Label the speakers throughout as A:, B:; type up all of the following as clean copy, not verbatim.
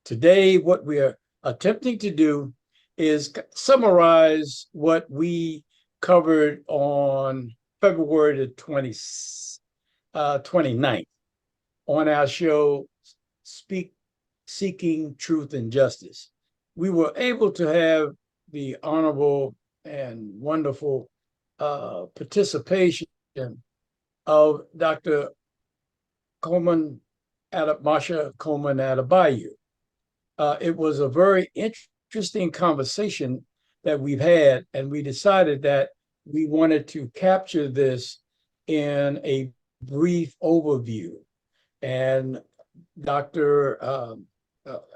A: today, what we are attempting to do is summarize what we covered on February the 29th on our show, Seeking Truth and Justice. We were able to have the honorable and wonderful participation of Dr. Marsha Coleman-Adebayo. It was a very interesting conversation that we've had, and we decided that we wanted to capture this in a brief overview. And Dr.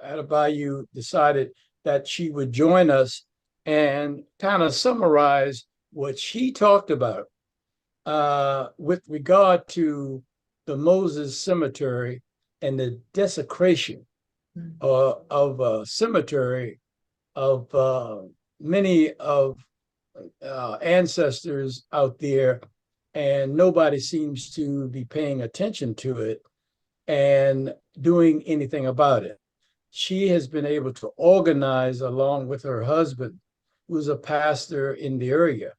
A: Adebayo decided that she would join us and kind of summarize what she talked about with regard to the Moses Cemetery and the desecration of a cemetery of many of ancestors out there, and nobody seems to be paying attention to it and doing anything about it. She has been able to organize, along with her husband, who's a pastor in the area,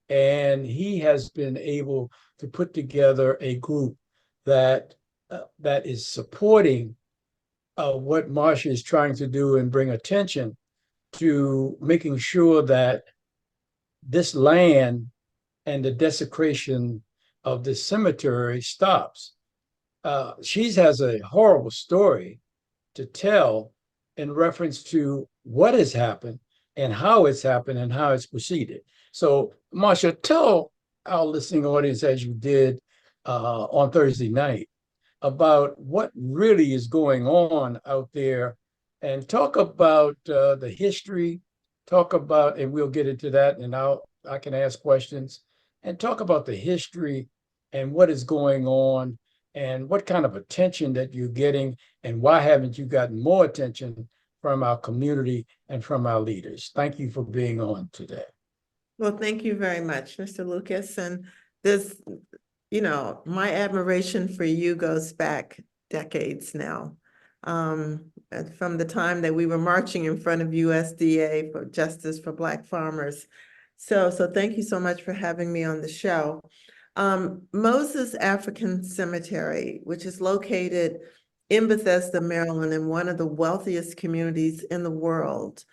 A: and he has been able to put together a group that is supporting what Marsha is trying to do and bring attention to making sure that this land and the desecration of the cemetery stops. She has a horrible story to tell in reference to what has happened and how it's happened and how it's proceeded. So, Marsha, tell our listening audience, as you did on Thursday night, about what really is going on out there, and talk about the history, talk about, and we'll get into that, and I can ask questions, and talk about the history and what is going on and what kind of attention that you're getting, and why haven't you gotten more attention from our community and from our leaders. Thank you for being on today.
B: Well, thank you very much, Mr. Lucas. And this, my admiration for you goes back decades now. From the time that we were marching in front of USDA for justice for Black farmers. So thank you so much for having me on the show. Moses African Cemetery, which is located in Bethesda, Maryland, in one of the wealthiest communities in the world,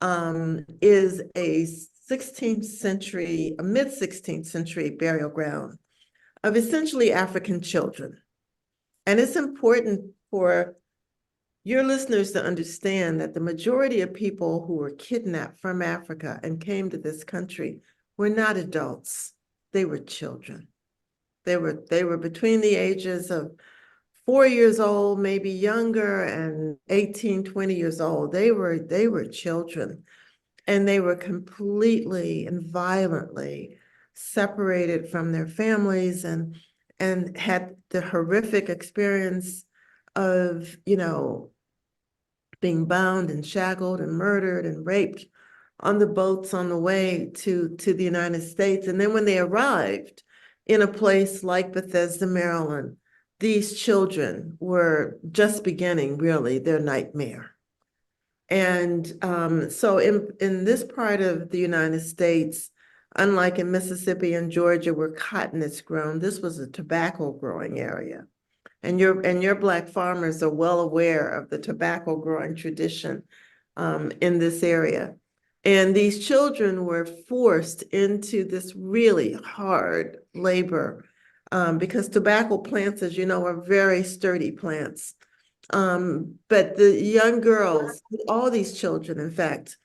B: is a mid-16th century burial ground of essentially African children. And it's important for your listeners to understand that the majority of people who were kidnapped from Africa and came to this country were not adults. They were children. They were between the ages of 4 years old, maybe younger, and 18, 20 years old. They were children, and they were completely and violently separated from their families and had the horrific experience of, being bound and shackled and murdered and raped on the boats on the way to the United States. And then when they arrived in a place like Bethesda, Maryland, these children were just beginning, really, their nightmare. And so in this part of the United States, unlike in Mississippi and Georgia where cotton is grown, this was a tobacco growing area. And your Black farmers are well aware of the tobacco growing tradition in this area. And these children were forced into this really hard labor because tobacco plants, as you know, are very sturdy plants. But the young girls, all these children, in fact,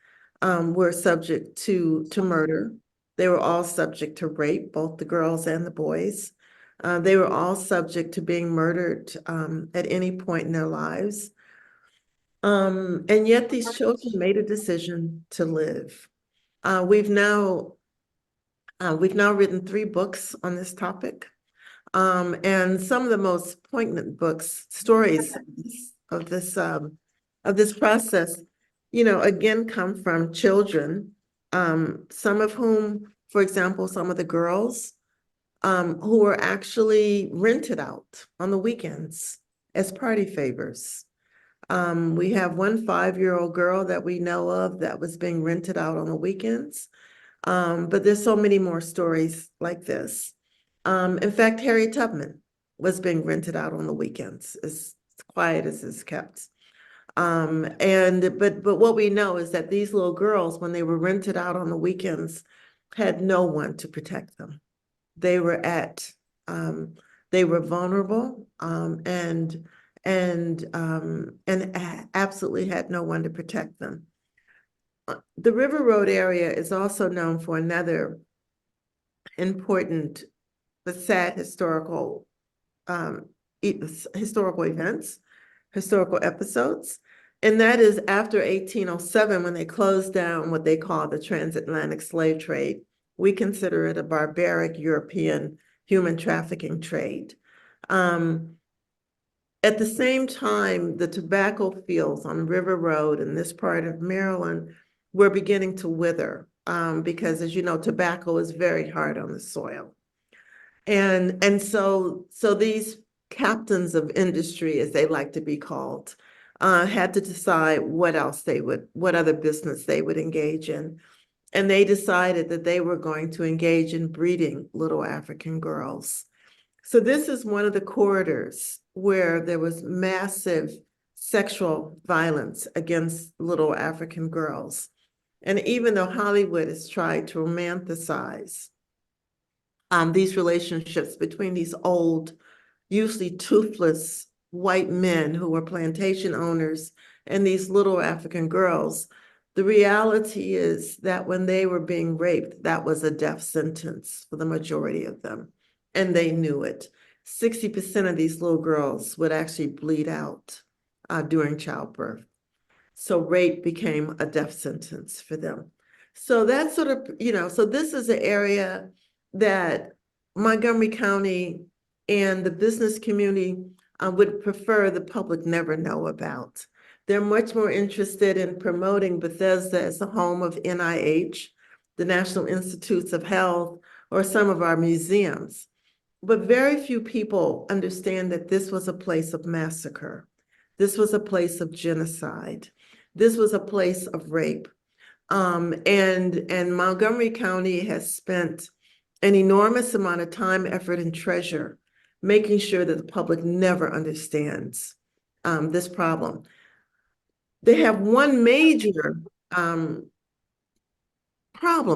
B: were subject to murder. They were all subject to rape, both the girls and the boys. They were all subject to being murdered at any point in their lives. And yet these children made a decision to live. We've now written 3 books on this topic. And some of the most poignant stories of this process, again, come from children, some of whom, for example, some of the girls who were actually rented out on the weekends as party favors. We have one 5-year-old girl that we know of that was being rented out on the weekends. But there's so many more stories like this. In fact, Harriet Tubman was being rented out on the weekends, as quiet as it's kept. But what we know is that these little girls, when they were rented out on the weekends, had no one to protect them. They were vulnerable, and absolutely had no one to protect them. The River Road area is also known for another important but sad historical events, historical episodes. And that is after 1807, when they closed down what they call the transatlantic slave trade. We consider it a barbaric European human trafficking trade. At the same time, the tobacco fields on River Road in this part of Maryland were beginning to wither, because, as you know, tobacco is very hard on the soil. And so these captains of industry, as they like to be called, had to decide what other business they would engage in. And they decided that they were going to engage in breeding little African girls. So this is one of the corridors where there was massive sexual violence against little African girls. And even though Hollywood has tried to romanticize these relationships between these old, usually toothless white men who were plantation owners and these little African girls, the reality is that when they were being raped, that was a death sentence for the majority of them. And they knew it. 60% of these little girls would actually bleed out during childbirth. So rape became a death sentence for them. So that's sort of, so this is an area that Montgomery County and the business community would prefer the public never know about. They're much more interested in promoting Bethesda as the home of NIH, the National Institutes of Health, or some of our museums. But very few people understand that this was a place of massacre. This was a place of genocide. This was a place of rape. And Montgomery County has spent an enormous amount of time, effort, and treasure making sure that the public never understands this problem. They have one major problem,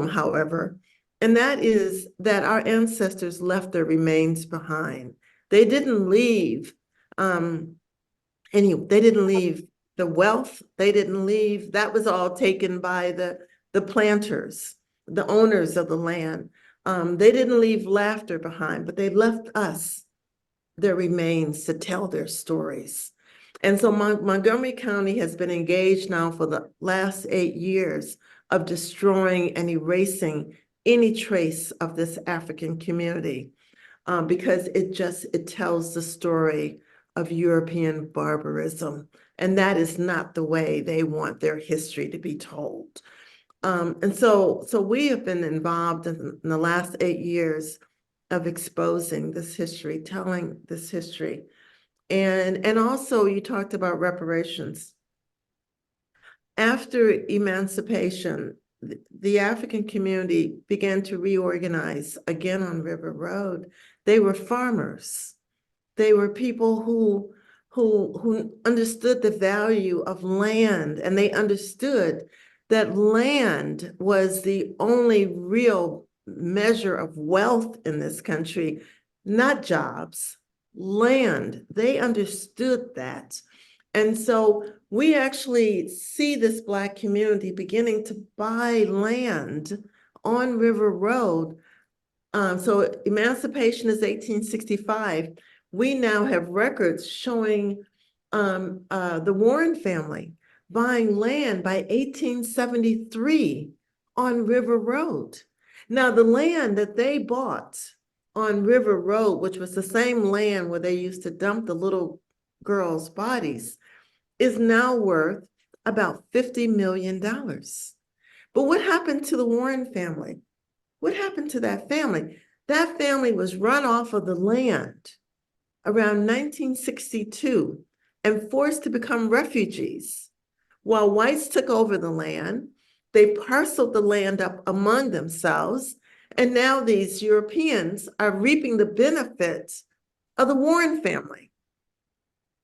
B: however, and that is that our ancestors left their remains behind. They didn't leave they didn't leave the wealth. They didn't leave. That was all taken by the planters, the owners of the land. They didn't leave laughter behind, but they left us their remains to tell their stories. And so Montgomery County has been engaged now for the last 8 years of destroying and erasing any trace of this African community, because it tells the story of European barbarism. And that is not the way they want their history to be told. And so we have been involved in the last 8 years of exposing this history, telling this history. And also you talked about reparations. After emancipation, the African community began to reorganize again on River Road. They were farmers. They were people who understood the value of land, and they understood that land was the only real measure of wealth in this country, not jobs, land. They understood that. And so we actually see this Black community beginning to buy land on River Road. So emancipation is 1865. We now have records showing the Warren family buying land by 1873 on River Road. Now, the land that they bought on River Road, which was the same land where they used to dump the little girls' bodies, is now worth about $50 million. But what happened to the Warren family? What happened to that family? That family was run off of the land around 1962 and forced to become refugees. While whites took over the land, they parceled the land up among themselves, and now these Europeans are reaping the benefits of the Warren family.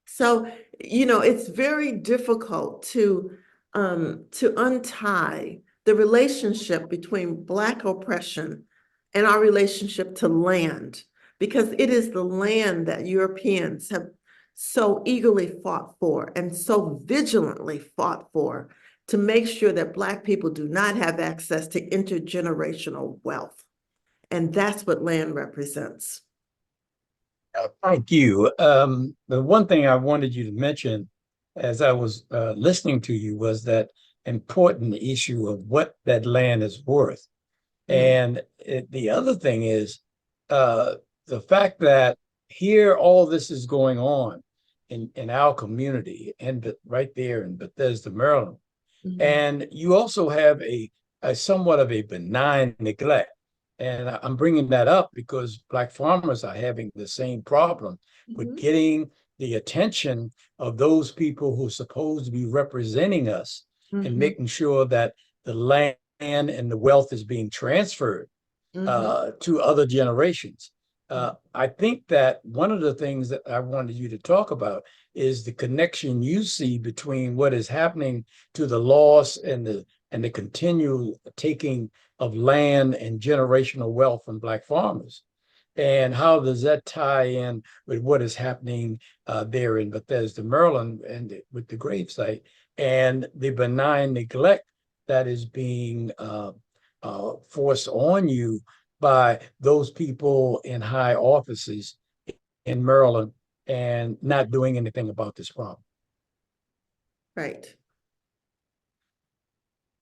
B: So, it's very difficult to untie the relationship between Black oppression and our relationship to land, because it is the land that Europeans have so eagerly fought for and so vigilantly fought for to make sure that Black people do not have access to intergenerational wealth. And that's what land represents.
A: Thank you. The one thing I wanted you to mention as I was listening to you was that important issue of what that land is worth. And the other thing is the fact that here all this is going on in our community and right there in Bethesda, Maryland. And you also have a somewhat of a benign neglect. And I'm bringing that up because Black farmers are having the same problem with getting the attention of those people who are supposed to be representing us and making sure that the land and the wealth is being transferred to other generations. I think that one of the things that I wanted you to talk about is the connection you see between what is happening to the loss and the continual taking of land and generational wealth from Black farmers. And how does that tie in with what is happening there in Bethesda, Maryland, and with the gravesite and the benign neglect that is being forced on you by those people in high offices in Maryland and not doing anything about this problem?
B: Right.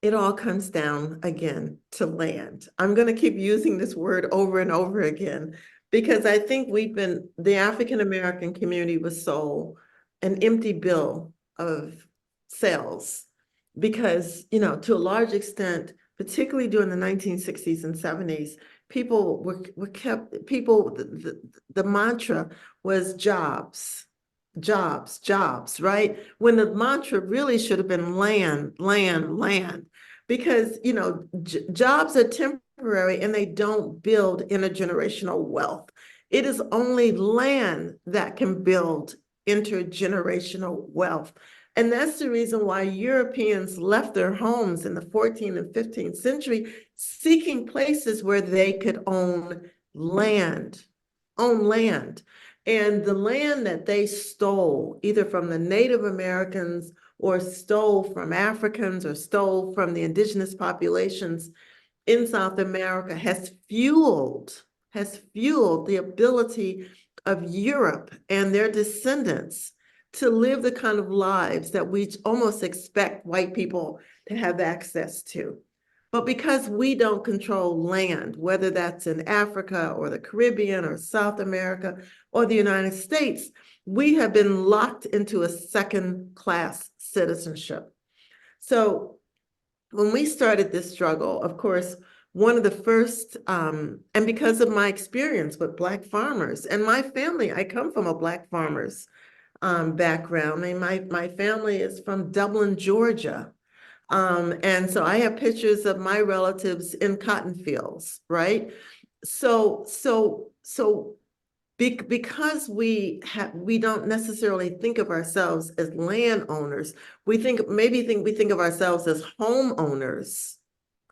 B: It all comes down again to land. I'm going to keep using this word over and over again because I think the African American community was sold an empty bill of sales because, to a large extent, particularly during the 1960s and 70s, people were kept, the mantra was jobs, jobs, jobs, right? When the mantra really should have been land, land, land, because, jobs are temporary and they don't build intergenerational wealth. It is only land that can build intergenerational wealth. And that's the reason why Europeans left their homes in the 14th and 15th century, seeking places where they could own land. And the land that they stole, either from the Native Americans or stole from Africans or stole from the indigenous populations in South America, has fueled the ability of Europe and their descendants to live the kind of lives that we almost expect white people to have access to. But because we don't control land, whether that's in Africa or the Caribbean or South America or the United States, we have been locked into a second-class citizenship. So when we started this struggle, of course, one of the first, and because of my experience with Black farmers and my family, I come from a Black farmers background. I mean, my family is from Dublin, Georgia. And so I have pictures of my relatives in cotton fields, right? Because we don't necessarily think of ourselves as landowners, we think of ourselves as homeowners,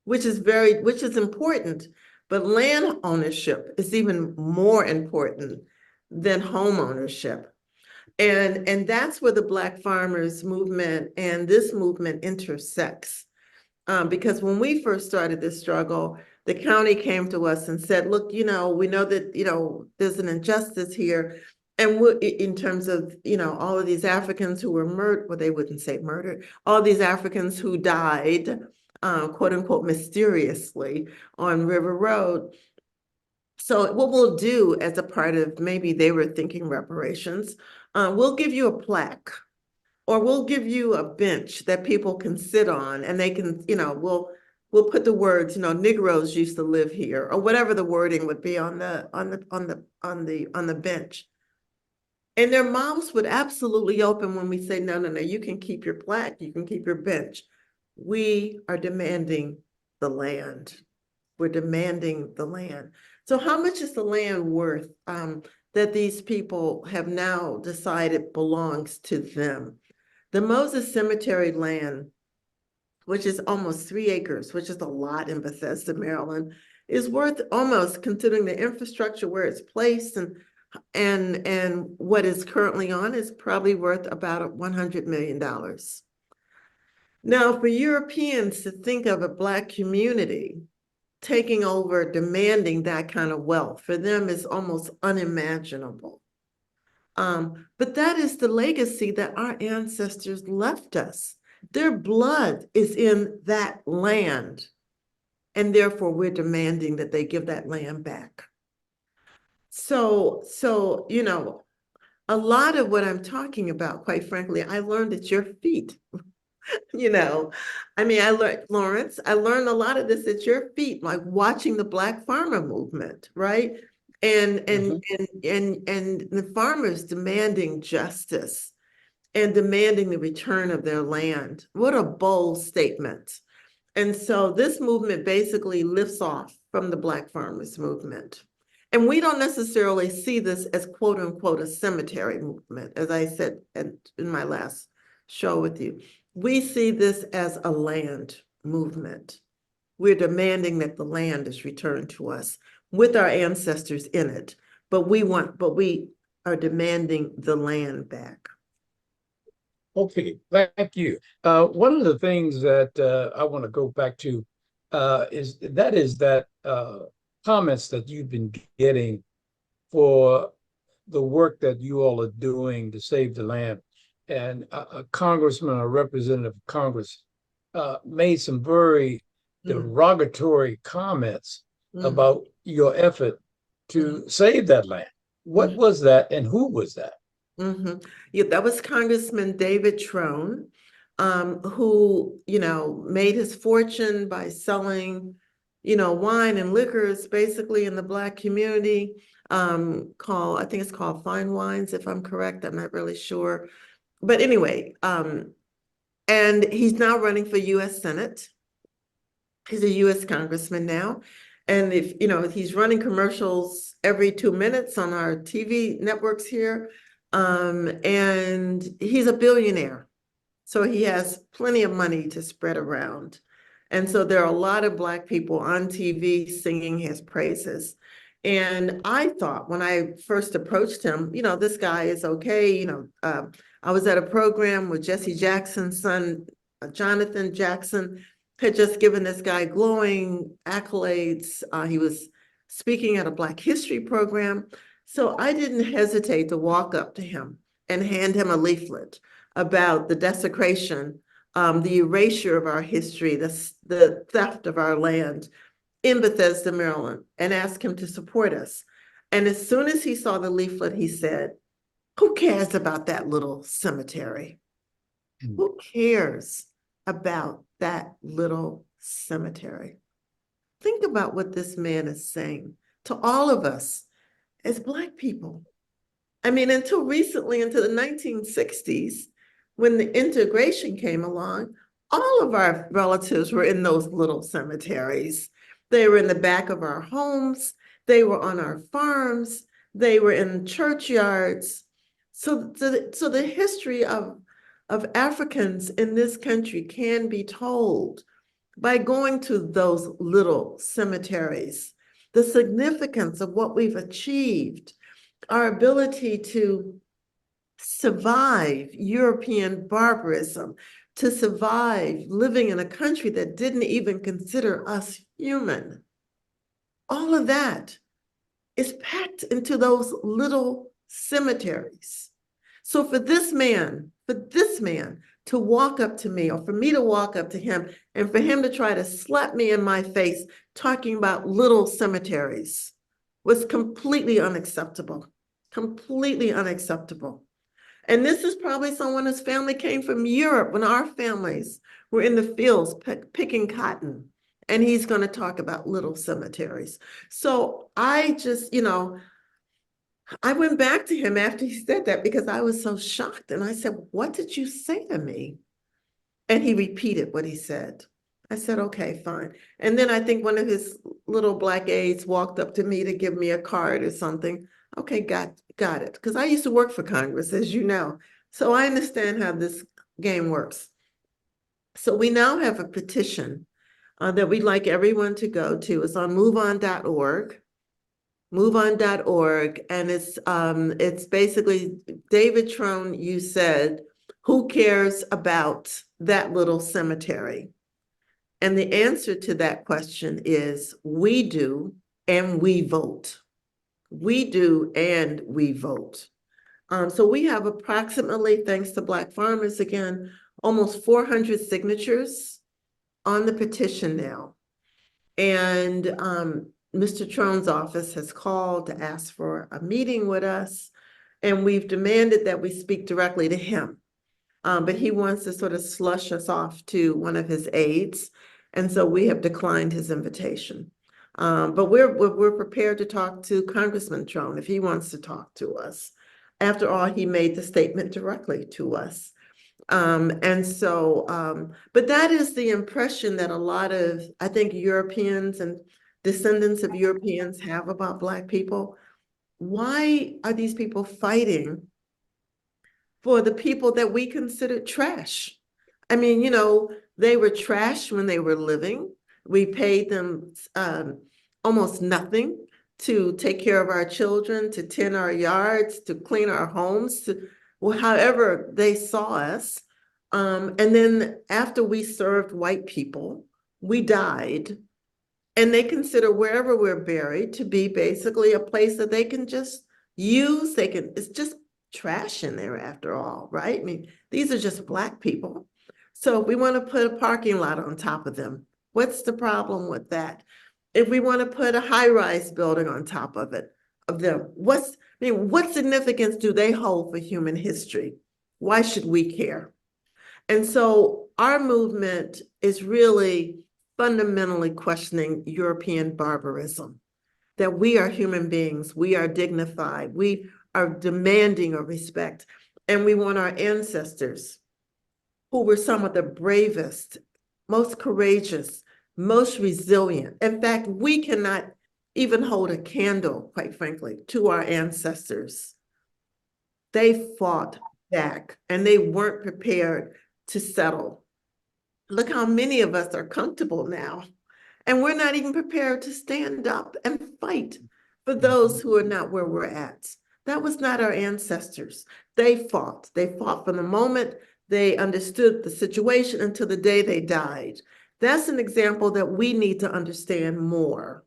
B: which is important, but land ownership is even more important than home ownership. And that's where the Black farmers movement and this movement intersects. Because when we first started this struggle, the county came to us and said, look, we know that, there's an injustice here. And in terms of, all of these Africans who were murdered, well, they wouldn't say murdered, all these Africans who died, quote unquote, mysteriously on River Road. So what we'll do as a part of, maybe they were thinking reparations, we'll give you a plaque, or we'll give you a bench that people can sit on, and they can, we'll put the words, Negroes used to live here, or whatever the wording would be on the bench. And their mouths would absolutely open when we say, no, no, no, you can keep your plaque, you can keep your bench. We are demanding the land. We're demanding the land. So how much is the land worth that these people have now decided belongs to them? The Moses Cemetery land, which is almost 3 acres, which is a lot in Bethesda, Maryland, is worth almost, considering the infrastructure where it's placed and what is currently on, is probably worth about $100 million. Now, for Europeans to think of a Black community taking over, demanding that kind of wealth, for them is almost unimaginable. But that is the legacy that our ancestors left us. Their blood is in that land, and therefore we're demanding that they give that land back. So, you know, a lot of what I'm talking about, quite frankly, I learned at your feet. You know, I mean, I learned, Lawrence, I learned a lot of this at your feet, like watching the Black farmer movement, right? And the farmers demanding justice and demanding the return of their land. What a bold statement. And so this movement basically lifts off from the Black farmers movement. And we don't necessarily see this as quote unquote a cemetery movement, as I said in my last show with you. We see this as a land movement. We're demanding that the land is returned to us with our ancestors in it, but we are demanding the land back.
A: Okay, thank you. One of the things that I want to go back to is that comments that you've been getting for the work that you all are doing to save the land. And a congressman or representative of Congress made some very derogatory comments about your effort to save that land. What was that, and who was that?
B: Yeah, that was Congressman David Trone, who, you know, made his fortune by selling, you know, wine and liquors basically in the Black community, I think it's called Fine Wines, if I'm correct. I'm not really sure. But anyway, and he's now running for US Senate. He's a US congressman now. And if, you know, he's running commercials every 2 minutes on our TV networks here. And he's a billionaire. So he has plenty of money to spread around. And so there are a lot of Black people on TV singing his praises. And I thought when I first approached him, you know, this guy is okay. You know, I was at a program with Jesse Jackson's son, Jonathan Jackson, had just given this guy glowing accolades. He was speaking at a Black History program. So I didn't hesitate to walk up to him and hand him a leaflet about the desecration, the erasure of our history, the theft of our land in Bethesda, Maryland, and ask him to support us. And as soon as he saw the leaflet, he said, "Who cares about that little cemetery? Who cares about that little cemetery?" Think about what this man is saying to all of us as Black people. I mean, until recently, into the 1960s, when the integration came along, all of our relatives were in those little cemeteries. They were in the back of our homes. They were on our farms. They were in churchyards. So the history of Africans in this country can be told by going to those little cemeteries. The significance of what we've achieved, our ability to survive European barbarism, to survive living in a country that didn't even consider us human. All of that is packed into those little cemeteries. So for this man to walk up to me, or for me to walk up to him, and for him to try to slap me in my face talking about little cemeteries was completely unacceptable, completely unacceptable. And this is probably someone whose family came from Europe when our families were in the fields picking cotton. And he's going to talk about little cemeteries. So I just, you know, I went back to him after he said that because I was so shocked. And I said, what did you say to me? And he repeated what he said. I said, okay, fine. And then I think one of his little black aides walked up to me to give me a card or something. Okay, got it. Because I used to work for Congress, as you know. So I understand how this game works. So we now have a petition that we'd like everyone to go to. It's on moveon.org. MoveOn.org, and it's basically, David Trone, you said, who cares about that little cemetery? And the answer to that question is we do, and we vote. We do, and we vote. So we have approximately, thanks to Black farmers again, almost 400 signatures on the petition now. And Mr. Trone's office has called to ask for a meeting with us, and we've demanded that we speak directly to him. But he wants to sort of slush us off to one of his aides, and so we have declined his invitation. But we're prepared to talk to Congressman Trone if he wants to talk to us. After all, he made the statement directly to us. But that is the impression that a lot of, I think, Europeans and descendants of Europeans have about Black people. Why are these people fighting for the people that we considered trash? I mean, you know, they were trash when they were living. We paid them almost nothing to take care of our children, to tend our yards, to clean our homes, to however they saw us. And then after we served white people, we died. And they consider wherever we're buried to be basically a place that they can just use. It's just trash in there after all, right? I mean, these are just Black people. So if we want to put a parking lot on top of them, what's the problem with that? If we want to put a high-rise building on top of them, what significance do they hold for human history? Why should we care? And so our movement is really fundamentally questioning European barbarism, that we are human beings, we are dignified, we are demanding of respect, and we want our ancestors, who were some of the bravest, most courageous, most resilient. In fact, we cannot even hold a candle, quite frankly, to our ancestors. They fought back and they weren't prepared to settle. Look how many of us are comfortable now, and we're not even prepared to stand up and fight for those who are not where we're at. That was not our ancestors. They fought. They fought from the moment they understood the situation until the day they died. That's an example that we need to understand more,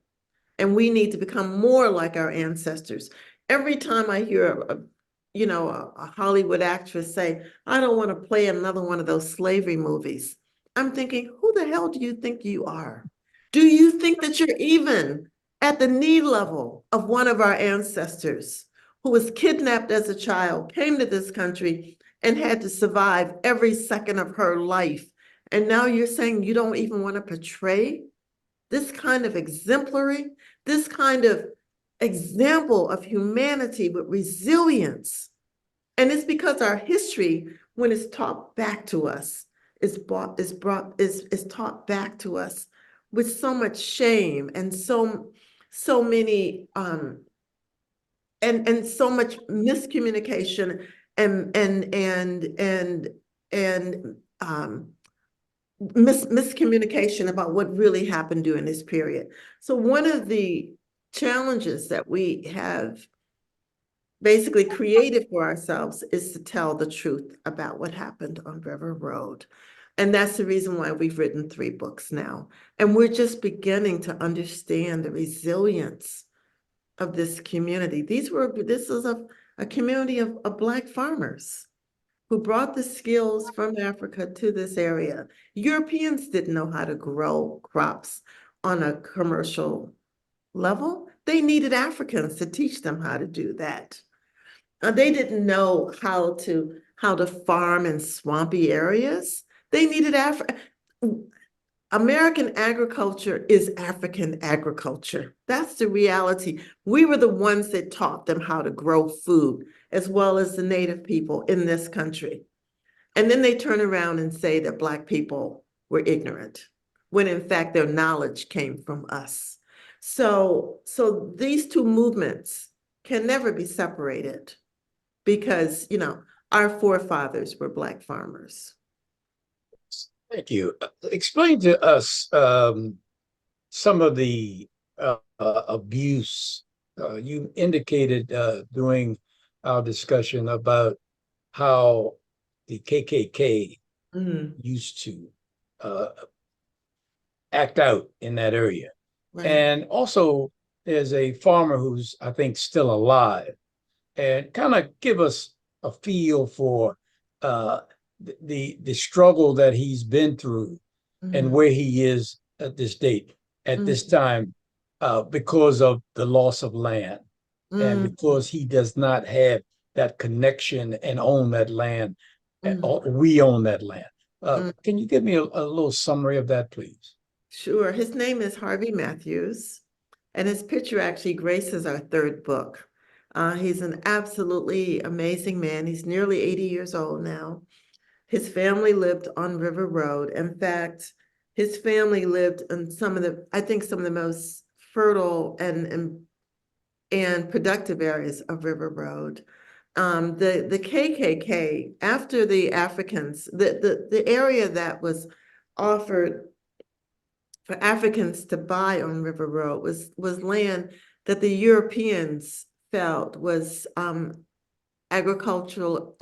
B: and we need to become more like our ancestors. Every time I hear a Hollywood actress say, I don't want to play another one of those slavery movies, I'm thinking, who the hell do you think you are? Do you think that you're even at the knee level of one of our ancestors who was kidnapped as a child, came to this country, and had to survive every second of her life? And now you're saying you don't even want to portray this kind of exemplary, this kind of example of humanity with resilience. And it's because our history, when it's taught back to us, is taught back to us with so much shame and so many and so much miscommunication and miscommunication about what really happened during this period. So one of the challenges that we have basically created for ourselves is to tell the truth about what happened on River Road. And that's the reason why we've written 3 books now. And we're just beginning to understand the resilience of this community. This is a community of Black farmers who brought the skills from Africa to this area. Europeans didn't know how to grow crops on a commercial level. They needed Africans to teach them how to do that. They didn't know how to farm in swampy areas. They needed American agriculture is African agriculture. That's the reality. We were the ones that taught them how to grow food, as well as the native people in this country. And then they turn around and say that Black people were ignorant, when in fact their knowledge came from us. So these two movements can never be separated because, our forefathers were Black farmers.
A: Thank you. Explain to us some of the abuse. You indicated during our discussion about how the KKK used to uh, act out in that area.
B: Right.
A: And also, there's a farmer who's, I think, still alive. And kind of give us a feel for uh, the struggle that he's been through and where he is at this date, at this time, because of the loss of land and because he does not have that connection and own that land, or we own that land. Can you give me a little summary of that, please?
B: Sure. His name is Harvey Matthews, and his picture actually graces our third book. He's an absolutely amazing man. He's nearly 80 years old now. His family lived on River Road. In fact, his family lived in some of the most fertile and productive areas of River Road. The KKK, after the Africans, the area that was offered for Africans to buy on River Road was land that the Europeans felt was agriculturally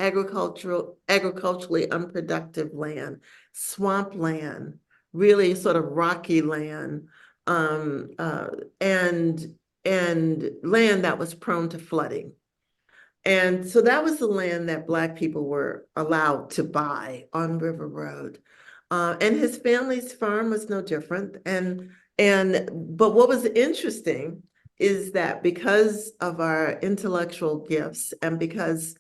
B: unproductive land, swamp land, really sort of rocky land, and land that was prone to flooding. And so that was the land that Black people were allowed to buy on River Road. And his family's farm was no different. But what was interesting is that because of our intellectual gifts and because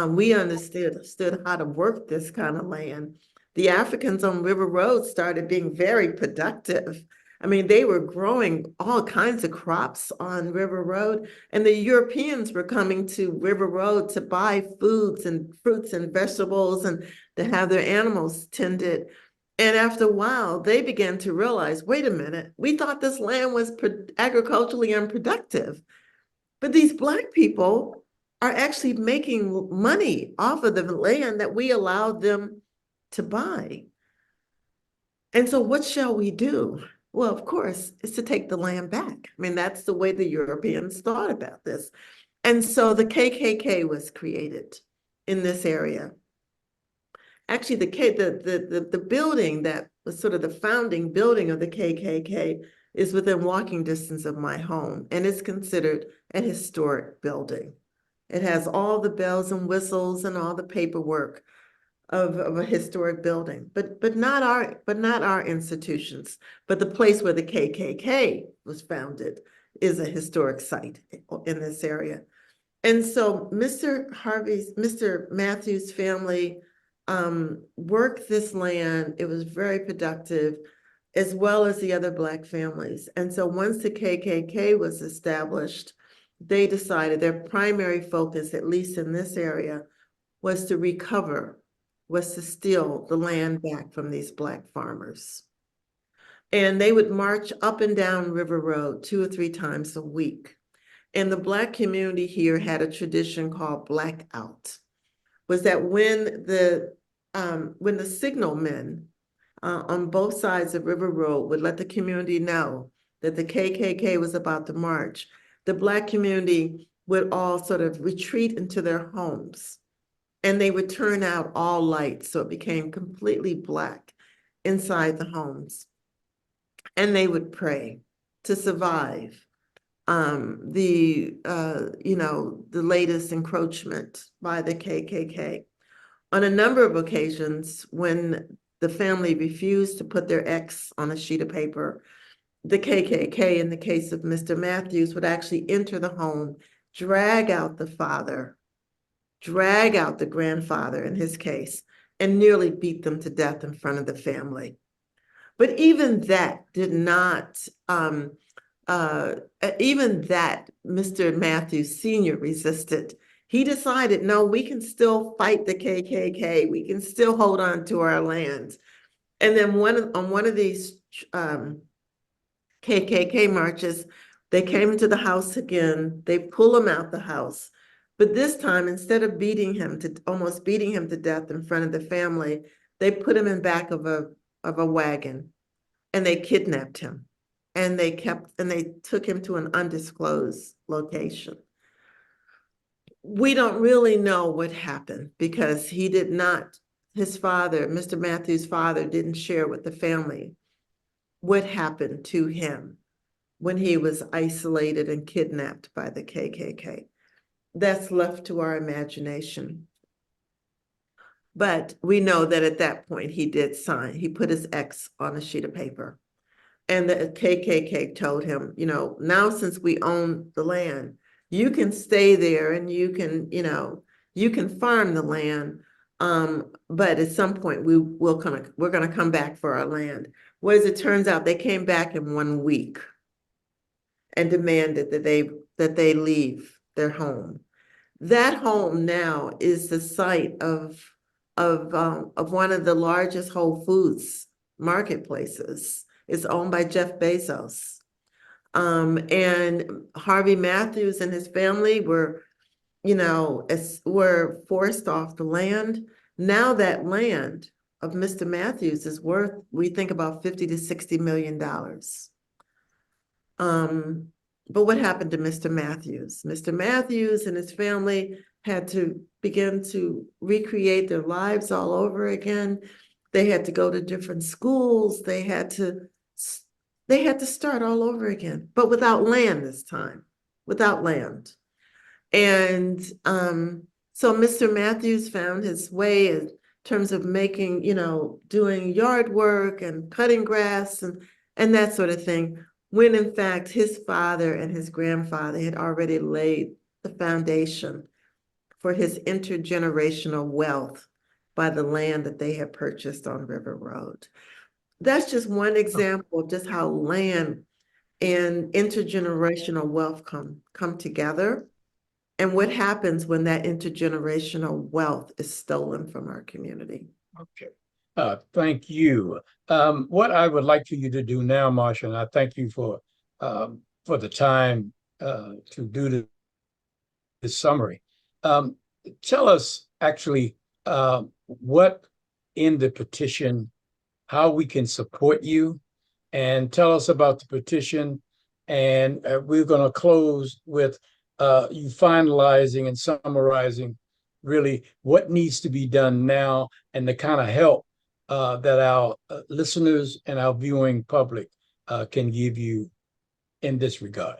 B: we understood how to work this kind of land, the Africans on River Road started being very productive. I mean, they were growing all kinds of crops on River Road, and the Europeans were coming to River Road to buy foods and fruits and vegetables and to have their animals tended. And after a while, they began to realize, wait a minute, we thought this land was agriculturally unproductive, but these Black people are actually making money off of the land that we allowed them to buy. And so what shall we do? Well, of course, it's to take the land back. I mean, that's the way the Europeans thought about this. And so the KKK was created in this area. Actually, the building that was sort of the founding building of the KKK is within walking distance of my home, and it's considered an historic building. It has all the bells and whistles and all the paperwork of a historic building, but not our institutions, but the place where the KKK was founded is a historic site in this area. And so Mr. Matthews' family worked this land. It was very productive, as well as the other Black families. And so once the KKK was established, they decided their primary focus, at least in this area, was to steal the land back from these Black farmers. And they would march up and down River Road 2 or 3 times a week. And the Black community here had a tradition called blackout, was that when the signalmen on both sides of River Road would let the community know that the KKK was about to march, the Black community would all sort of retreat into their homes, and they would turn out all lights, so it became completely black inside the homes. And they would pray to survive the latest encroachment by the KKK. On a number of occasions, when the family refused to put their X on a sheet of paper, the KKK, in the case of Mr. Matthews, would actually enter the home, drag out the father, drag out the grandfather in his case, and nearly beat them to death in front of the family. But even that did not, even that Mr. Matthews Sr. resisted. He decided, no, we can still fight the KKK. We can still hold on to our lands. And then on one of these KKK marches, they came into the house again. They pull him out the house. But this time, instead of almost beating him to death in front of the family, they put him in back of a wagon and they kidnapped him. And they took him to an undisclosed location. We don't really know what happened because his father, Mr. Matthews' father, didn't share with the family what happened to him when he was isolated and kidnapped by the KKK. That's left to our imagination. But we know that at that point he did sign. He put his X on a sheet of paper. And the KKK told him, now since we own the land, you can stay there and you can farm the land. But at some point we're going to come back for our land. Well, as it turns out, they came back in 1 week and demanded that they leave their home. That home now is the site of one of the largest Whole Foods marketplaces. It's owned by Jeff Bezos. And Harvey Matthews and his family were forced off the land. Now that land of Mr. Matthews is worth, we think, about $50 to $60 million. But what happened to Mr. Matthews? Mr. Matthews and his family had to begin to recreate their lives all over again. They had to go to different schools. They had to start all over again, but without land this time, without land. And so Mr. Matthews found his way in terms of making, doing yard work and cutting grass and that sort of thing, when in fact his father and his grandfather had already laid the foundation for his intergenerational wealth by the land that they had purchased on River Road. That's just one example of just how land and intergenerational wealth come together, and what happens when that intergenerational wealth is stolen from our community.
A: Okay. Thank you. What I would like for you to do now, Marsha, and I thank you for the time to do this summary. Tell us actually what in the petition, how we can support you, and tell us about the petition. And we're going to close with you finalizing and summarizing really what needs to be done now and the kind of help that our listeners and our viewing public can give you in this regard.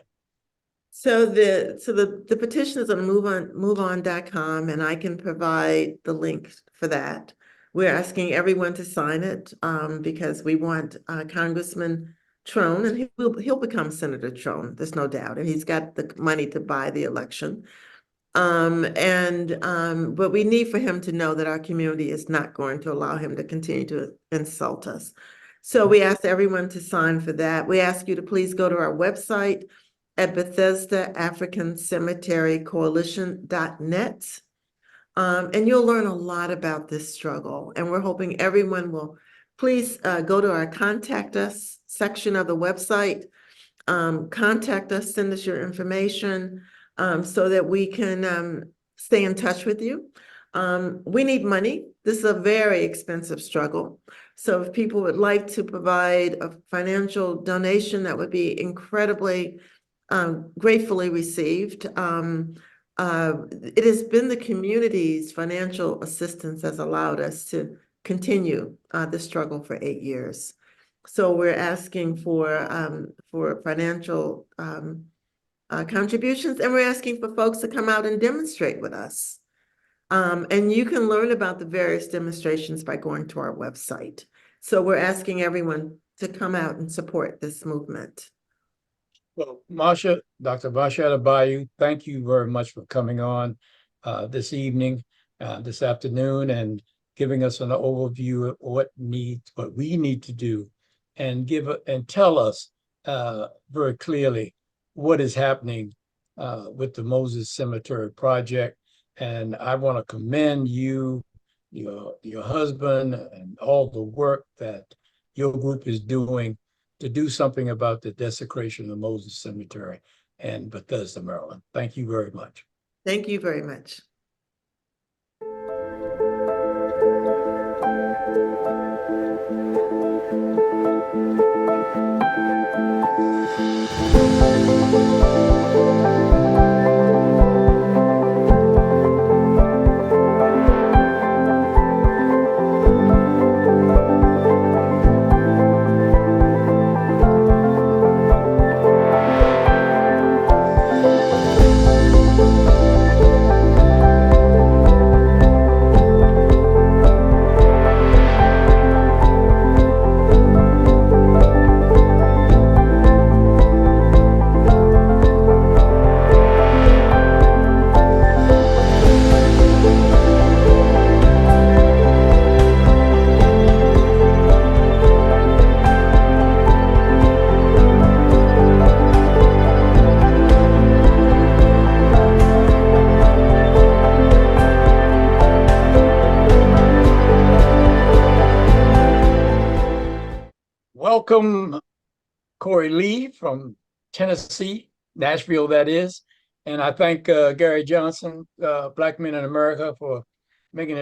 B: So the petition is on moveon.com, and I can provide the link for that. We're asking everyone to sign it because we want Congressman Trone, and he'll become Senator Trone, there's no doubt, and he's got the money to buy the election. But we need for him to know that our community is not going to allow him to continue to insult us. So we ask everyone to sign for that. We ask you to please go to our website at Bethesda African Cemetery Coalition.net. And you'll learn a lot about this struggle. And we're hoping everyone will please go to our contact us section of the website. Contact us, send us your information so that we can stay in touch with you. We need money. This is a very expensive struggle. So if people would like to provide a financial donation, that would be incredibly gratefully received. It has been the community's financial assistance that's allowed us to continue the struggle for 8 years. So we're asking for financial contributions, and we're asking for folks to come out and demonstrate with us. And you can learn about the various demonstrations by going to our website. So we're asking everyone to come out and support this movement.
A: Well, Marsha, Dr. Marsha Adebayo, thank you very much for coming on this evening, this afternoon, and giving us an overview of what we need to do and tell us very clearly what is happening with the Moses Cemetery project. And I want to commend you, your husband, and all the work that your group is doing to do something about the desecration of Moses Cemetery in Bethesda, Maryland. Thank you very much.
B: Thank you very much.
A: Welcome, Corey Lee from Tennessee, Nashville, that is. And I thank Gary Johnson, Black Men in America, for making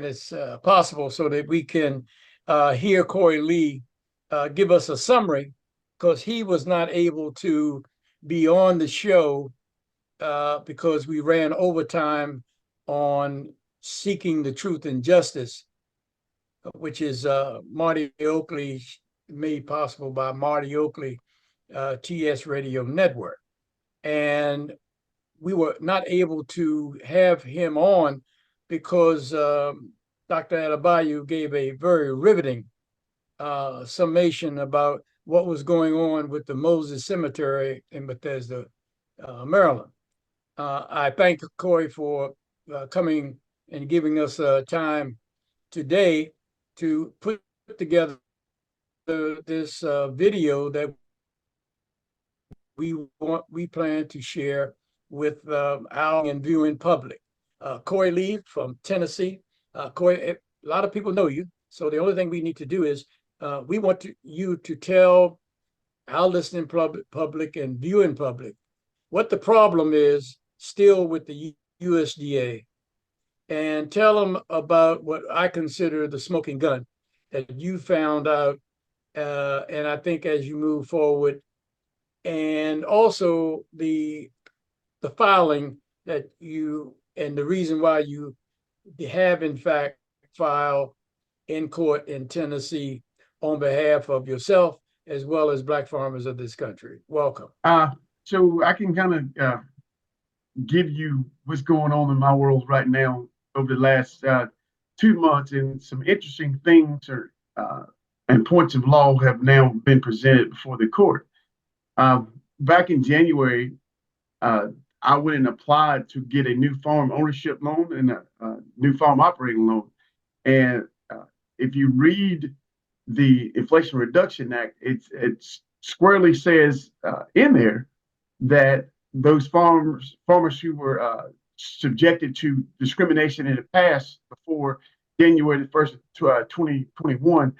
A: this possible so that we can hear Corey Lee give us a summary, because he was not able to be on the show because we ran overtime on Seeking the Truth and Justice, which is Marty Oakley, made possible by Marty Oakley, TS Radio Network. And we were not able to have him on because Dr. Adebayo gave a very riveting summation about what was going on with the Moses Cemetery in Bethesda, Maryland. I thank Corey for coming and giving us time today to put together this video that we plan to share with our and viewing public. Corey Lee from Tennessee. Corey, a lot of people know you, so the only thing we need to do is we want you to tell our listening public and viewing public what the problem is still with the USDA, and tell them about what I consider the smoking gun that you found out, and I think as you move forward, and also the filing that you, and the reason why you have in fact filed in court in Tennessee on behalf of yourself as well as Black farmers of this country. Welcome.
C: So I can kind of give you what's going on in my world right now over the last 2 months, and some interesting things and points of law have now been presented before the court. Back in January, I went and applied to get a new farm ownership loan and a new farm operating loan. And if you read the Inflation Reduction Act, it squarely says in there that those farmers who were subjected to discrimination in the past before January the 1st, 2021,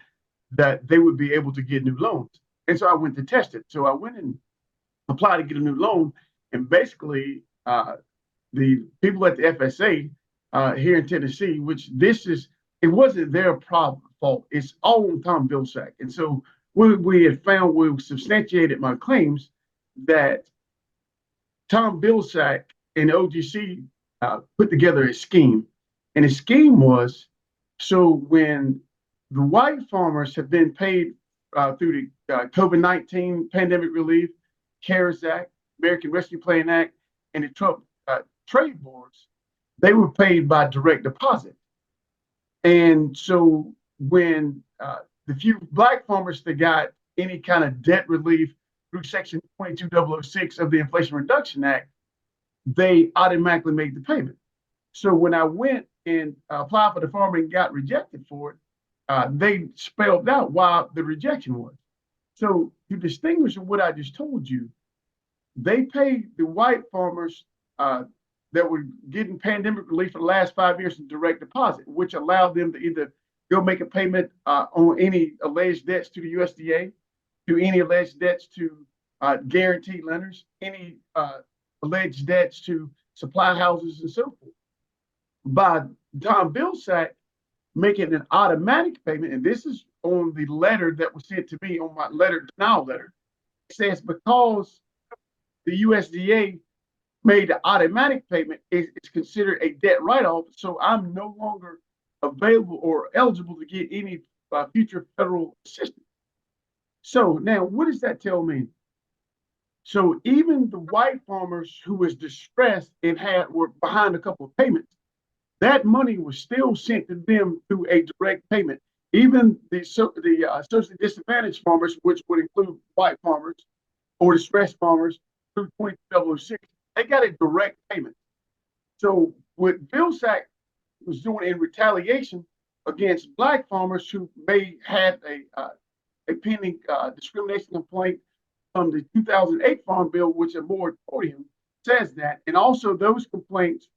C: that they would be able to get new loans. And so I went to test it. So I went and applied to get a new loan. And basically, the people at the FSA here in Tennessee, which it wasn't their fault. It's all on Tom Vilsack. And so we had found, we substantiated my claims that Tom Vilsack and OGC put together a scheme. And the scheme was, so when the white farmers have been paid through the COVID-19 pandemic relief, CARES Act, American Rescue Plan Act, and the Trump trade boards, they were paid by direct deposit. And so when the few Black farmers that got any kind of debt relief through Section 22006 of the Inflation Reduction Act, they automatically made the payment. So when I went and applied for the farm and got rejected for it, they spelled out why the rejection was. So to distinguish what I just told you, they paid the white farmers that were getting pandemic relief for the last 5 years in direct deposit, which allowed them to either go make a payment on any alleged debts to the USDA, to any alleged debts to guaranteed lenders, any alleged debts to supply houses and so forth. By Tom Vilsack making an automatic payment, and this is on the letter that was sent to me on my denial letter, it says because the USDA made the automatic payment, it's considered a debt write-off, so I'm no longer available or eligible to get any future federal assistance. So now, what does that tell me? So even the white farmers who was distressed and were behind a couple of payments, that money was still sent to them through a direct payment. Even the socially disadvantaged farmers, which would include white farmers or distressed farmers through 2206, they got a direct payment. So what Vilsack was doing in retaliation against black farmers who may have a pending discrimination complaint from the 2008 Farm Bill, which a moratorium says that, and also those complaints,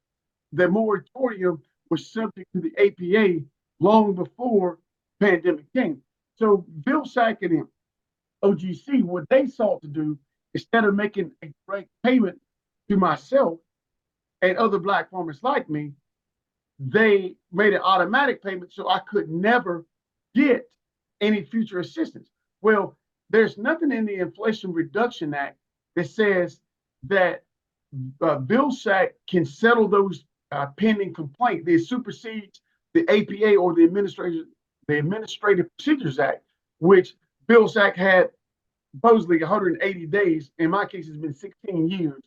C: the moratorium was subject to the APA long before pandemic came. So Vilsack and OGC, what they sought to do, instead of making a direct payment to myself and other black farmers like me, they made an automatic payment so I could never get any future assistance. Well, there's nothing in the Inflation Reduction Act that says that Vilsack can settle those pending complaints. It supersedes the APA or the Administrative Procedures Act, which Vilsack had supposedly 180 days. In my case, it's been 16 years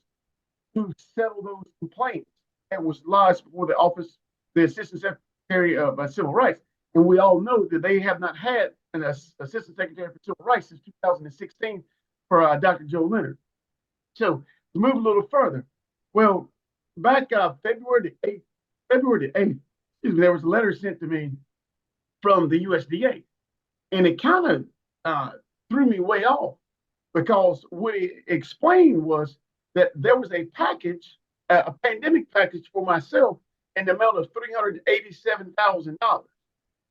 C: to settle those complaints that was lodged before the office, the Assistant Secretary of Civil Rights. And we all know that they have not had an Assistant Secretary for Civil Rights since 2016 for Dr. Joe Leonard. So to move a little further, well, back February the 8th, there was a letter sent to me from the USDA. And it kind of threw me way off, because what it explained was that there was a package, a pandemic package for myself in the amount of $387,000.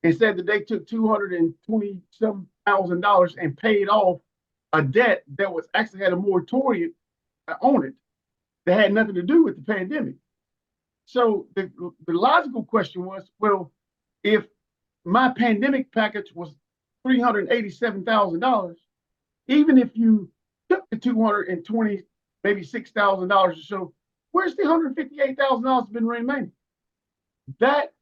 C: And said that they took $220,000 and paid off a debt that was actually had a moratorium on it that had nothing to do with the pandemic. So the logical question was, well, if my pandemic package was $387,000, even if you took the $220, maybe $6,000 or so, where's the $158,000 been remaining? That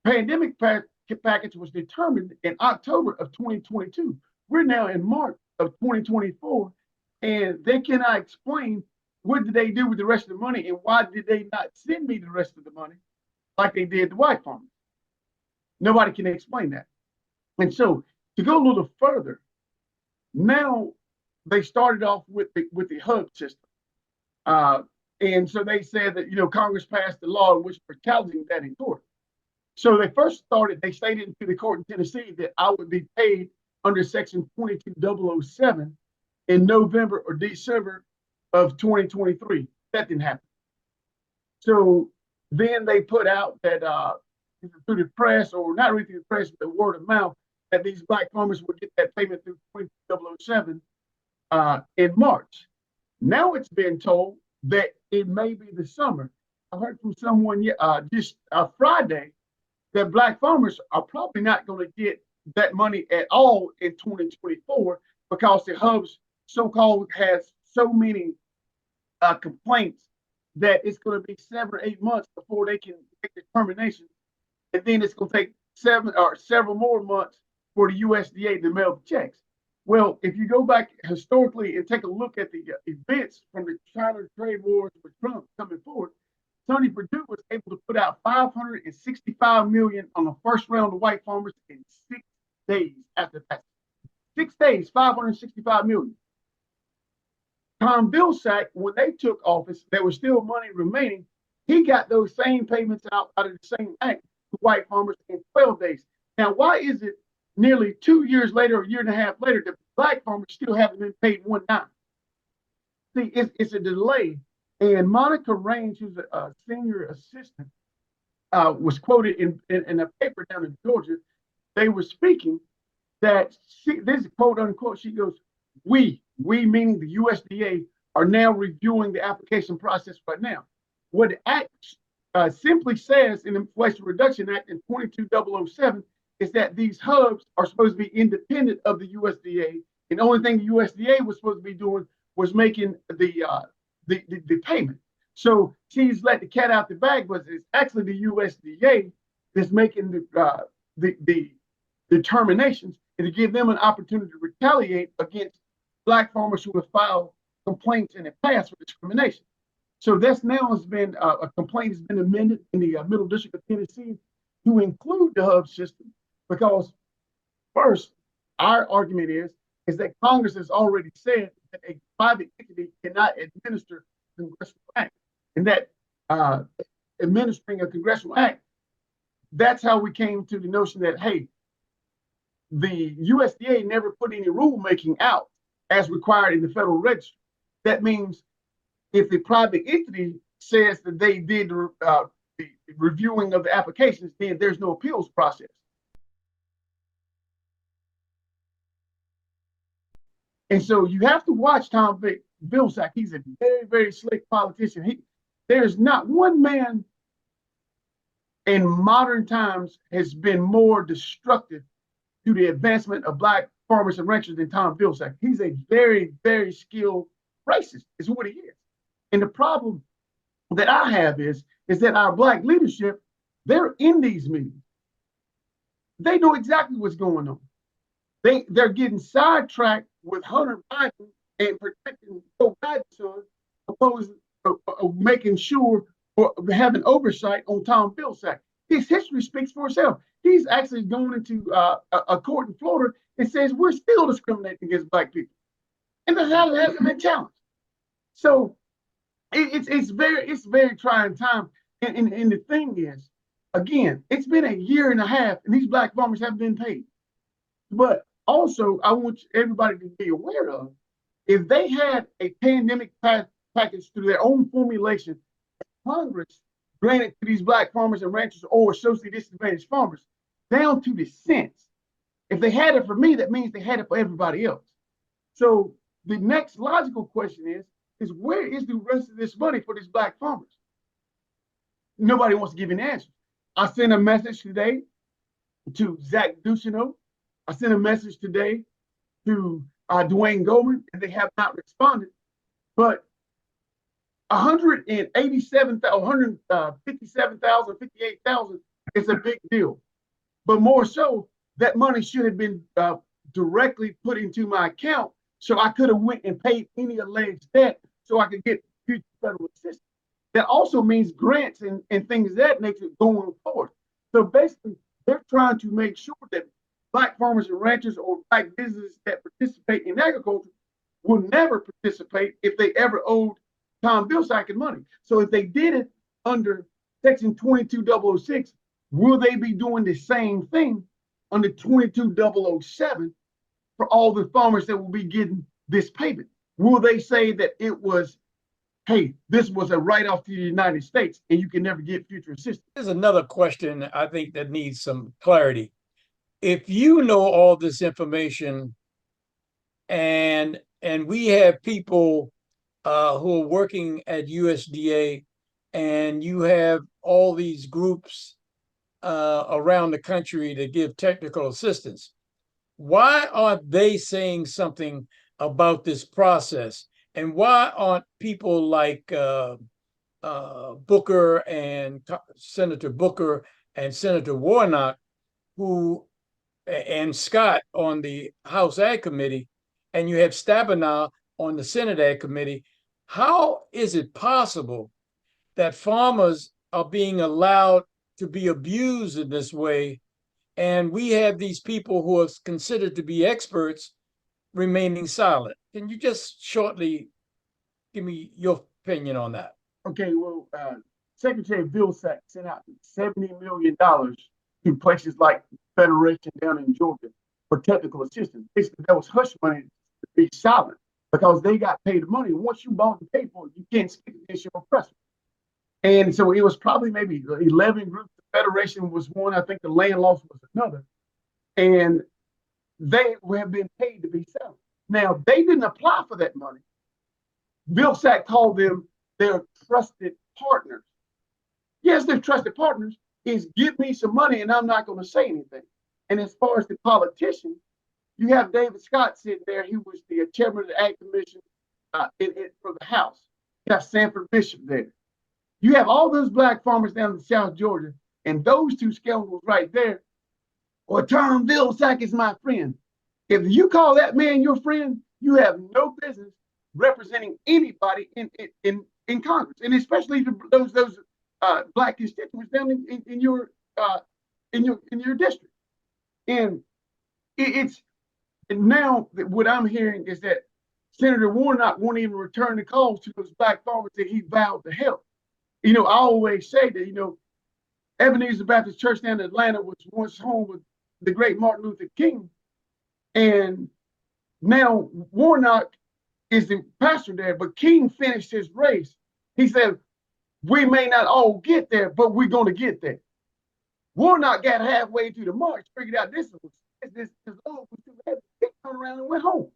C: pandemic package was determined in October of 2022. We're now in March of 2024, and they cannot explain what did they do with the rest of the money and why did they not send me the rest of the money like they did the white farmers. Nobody can explain that. And so to go a little further, now they started off with the hub system. And so they said that, Congress passed the law in which we're challenging that in court. So they stated to the court in Tennessee that I would be paid under Section 22007 in November or December of 2023. That didn't happen. So then they put out that through the press, or not really through the press, but the word of mouth, that these black farmers would get that payment through 22007 in March. Now it's been told that it may be the summer. I heard from someone just Friday that black farmers are probably not going to get that money at all in 2024 because the hubs so-called has so many complaints that it's going to be 7 or 8 months before they can make the determination. And then it's going to take several more months for the USDA to mail the checks. Well, if you go back historically and take a look at the events from the China trade wars with Trump coming forward, Tony Perdue was able to put out $565 million on the first round of white farmers in 6 days after that. 6 days, $565 million. Tom Vilsack, when they took office, there was still money remaining. He got those same payments out of the same act to white farmers in 12 days. Now, why is it nearly 2 years later, a year and a half later, the black farmers still haven't been paid one dime. See, it's a delay. And Monica Range, who's a senior assistant, was quoted in a paper down in Georgia. They were speaking that this is quote unquote. She goes, we meaning the USDA are now reviewing the application process right now. What the act simply says in the Inflation Reduction Act in 22007 is that these hubs are supposed to be independent of the USDA, and the only thing the USDA was supposed to be doing was making the payment. So she's let the cat out the bag, but it's actually the USDA that's making the determinations and to give them an opportunity to retaliate against black farmers who have filed complaints in the past for discrimination. So this now has been a complaint has been amended in the Middle District of Tennessee to include the hub system, because first, our argument is that Congress has already said that a private entity cannot administer a congressional act, and that administering a congressional act, that's how we came to the notion that, hey, the USDA never put any rulemaking out as required in the Federal Register. That means if the private entity says that they did the reviewing of the applications, then there's no appeals process. And so you have to watch Tom Vilsack. He's a very, very slick politician. There's not one man in modern times has been more destructive to the advancement of black farmers and ranchers than Tom Vilsack. He's a very, very skilled racist, is what he is. And the problem that I have is that our black leadership, they're in these meetings. They know exactly what's going on. They're getting sidetracked with Hunter Biden and protecting Joe Biden's son, opposed to making sure or having oversight on Tom Vilsack. His history speaks for itself. He's actually going into a court in Florida and says we're still discriminating against black people, and that hasn't been challenged. So it's very trying time. And the thing is, again, it's been a year and a half, and these black farmers haven't been paid. But also, I want everybody to be aware of, if they had a pandemic package through their own formulation, Congress granted to these black farmers and ranchers or socially disadvantaged farmers down to the cents. If they had it for me, that means they had it for everybody else. So the next logical question is where is the rest of this money for these black farmers? Nobody wants to give an answer. I sent a message today to Zach Ducheneau. I sent a message today to Dwayne Goldman, and they have not responded. But 157,000 is a big deal. But more so, that money should have been directly put into my account, so I could have went and paid any alleged debt so I could get future federal assistance. That also means grants and things of that nature going forward. So basically, they're trying to make sure that black farmers and ranchers or black businesses that participate in agriculture will never participate if they ever owed Tom Vilsack money. So if they did it under Section 22006, will they be doing the same thing under 22007 for all the farmers that will be getting this payment? Will they say that it was, hey, this was a write-off to the United States and you can never get future assistance?
A: There's another question I think that needs some clarity. If you know all this information and we have people who are working at USDA, and you have all these groups around the country to give technical assistance, why aren't they saying something about this process? And why aren't people like Booker and Senator Booker and Senator Warnock and Scott on the House Ag Committee, and you have Stabenow on the Senate Ag Committee? How is it possible that farmers are being allowed to be abused in this way, and we have these people who are considered to be experts remaining silent? Can you just shortly give me your opinion on that?
C: Okay, well, Secretary Vilsack sent out $70 million to places like Federation down in Georgia for technical assistance. Basically, that was hush money to be silent because they got paid the money. Once you bought and paid for it, you can't speak against your oppressor. And so it was probably maybe 11 groups. The Federation was one. I think the land loss was another. And they have been paid to be silent. Now, they didn't apply for that money. BACC called them their trusted partners. Yes, they're trusted partners is give me some money and I'm not going to say anything. And as far as the politicians, you have David Scott sitting there. He was the chairman of the Ag Commission for the House. You have Sanford Bishop there. You have all those black farmers down in South Georgia, and those two scoundrels right there. Or Tom Vilsack is my friend. If you call that man your friend, you have no business representing anybody in Congress, and especially those black constituents down in your district. And it's now that what I'm hearing is that Senator Warnock won't even return the calls to those black farmers that he vowed to help. I always say that, Ebenezer Baptist Church down in Atlanta was once home with the great Martin Luther King. And now Warnock is the pastor there, but King finished his race. He said, we may not all get there, but we're going to get there. Warnock got halfway through the march, figured out this load was too heavy. He turned around and went home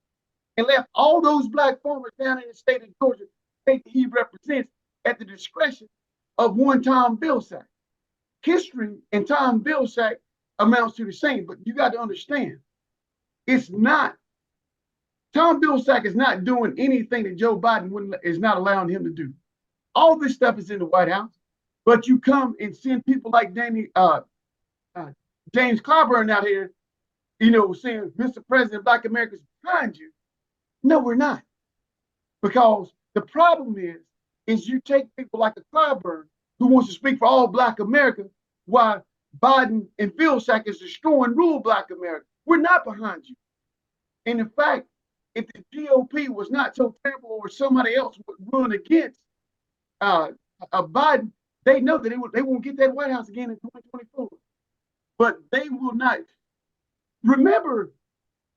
C: and left all those black farmers down in the state of Georgia, state that he represents, at the discretion of one Tom Vilsack. History and Tom Vilsack amounts to the same, but you got to understand, Tom Vilsack is not doing anything that Joe Biden is not allowing him to do. All this stuff is in the White House, but you come and send people like James Clyburn out here, saying, Mr. President, Black America's behind you. No, we're not. Because the problem is you take people like a Clyburn who wants to speak for all Black America while Biden and Vilsack is destroying rural Black America. We're not behind you. And in fact, if the GOP was not so terrible or somebody else would run against Biden, they know that they won't get that White House again in 2024. But they will not. Remember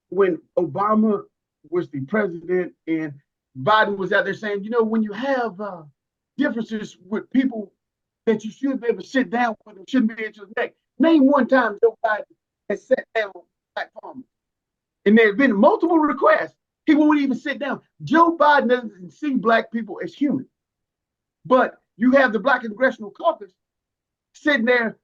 C: when Obama was the president and Biden was out there saying, when you have differences with people that you should be able to sit down with them, shouldn't be at your neck. Name one time Joe Biden has sat down with black farmers. And there have been multiple requests. He won't even sit down. Joe Biden doesn't see black people as human. But you have the Black Congressional Caucus sitting there,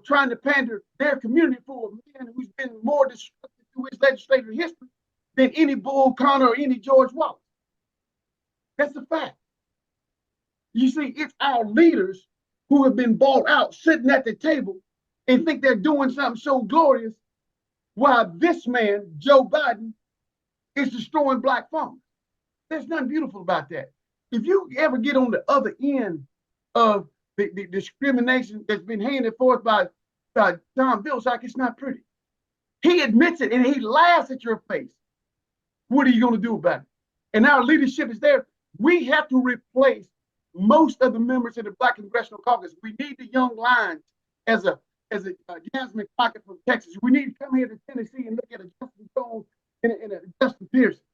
C: trying to pander their community for a man who's been more destructive to his legislative history than any Bull Connor or any George Wallace. That's a fact. You see, it's our leaders who have been bought out sitting at the table and think they're doing something so glorious while this man, Joe Biden, is destroying black farmers. There's nothing beautiful about that. If you ever get on the other end of the discrimination that's been handed forth by Tom Vilsack, it's not pretty. He admits it and he laughs at your face. What are you going to do about it? And our leadership is there. We have to replace most of the members of the Black Congressional Caucus. We need the young lions as a Jasmine Crockett from Texas. We need to come here to Tennessee and look at a Justin Jones and a Justin Pearson.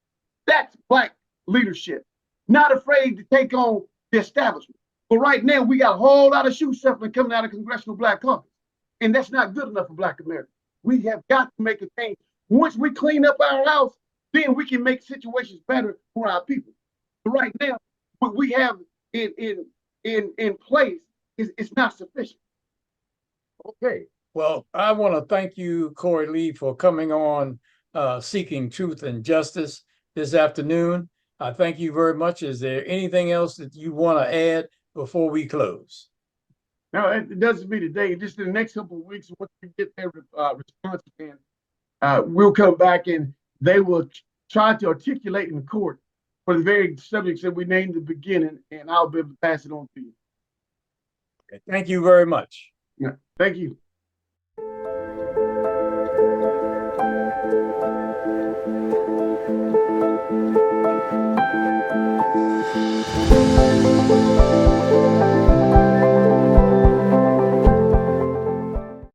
C: That's black leadership. Not afraid to take on the establishment. But right now, we got a whole lot of shoe shuffling coming out of Congressional Black Caucus. And that's not good enough for Black America. We have got to make a change. Once we clean up our house, then we can make situations better for our people. But right now, what we have in place is not sufficient.
A: Okay. Well, I want to thank you, Corey Lee, for coming on Seeking Truth and Justice this afternoon. I thank you very much. Is there anything else that you want to add before we close?
C: No, it doesn't be today. Just in the next couple of weeks, once we get their response in, we'll come back and they will try to articulate in the court for the very subjects that we named at the beginning, and I'll be able to pass it on to you.
A: Okay, thank you very much.
C: Yeah, thank you.